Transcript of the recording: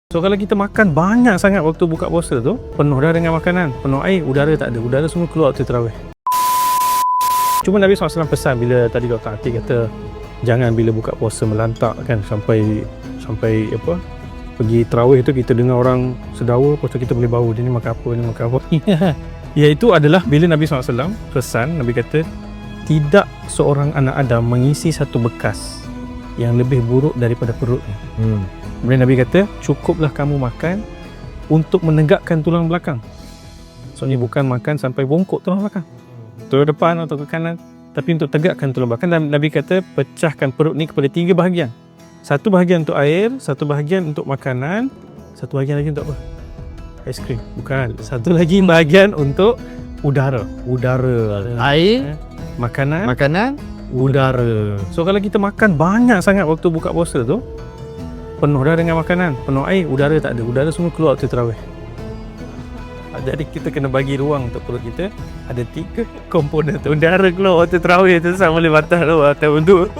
So kalau kita makan banyak sangat waktu buka puasa tu, penuh dah dengan makanan, penuh air, udara tak ada, udara semua keluar waktu tarawih. Cuma Nabi SAW pesan bila tadi Dr. Atik kata jangan bila buka puasa melantak kan sampai pergi tarawih tu kita dengar orang sedawa, lepas tu kita boleh bau dia ni makan apa, ni makan apa. Iaitu adalah bila Nabi SAW pesan, Nabi kata tidak seorang anak Adam mengisi satu bekas yang lebih buruk daripada perutnya. Kemudian Nabi kata, cukuplah kamu makan untuk menegakkan tulang belakang. Maksudnya bukan makan sampai bongkok tulang belakang, tulang depan atau ke kanan, tapi untuk tegakkan tulang belakang. Dan Nabi kata, pecahkan perut ni kepada 3 bahagian. Satu bahagian untuk air, satu bahagian untuk makanan, satu bahagian lagi untuk apa? Aiskrim. Bukan. Satu lagi bahagian untuk udara. Air, Makanan, udara. So kalau kita makan banyak sangat waktu buka puasa tu, penuh dah dengan makanan, penuh air, udara tak ada, udara semua keluar waktu tarawih. Jadi kita kena bagi ruang untuk perut kita. Ada 3 komponen tu. Udara keluar waktu tarawih tu sama boleh batal tu untuk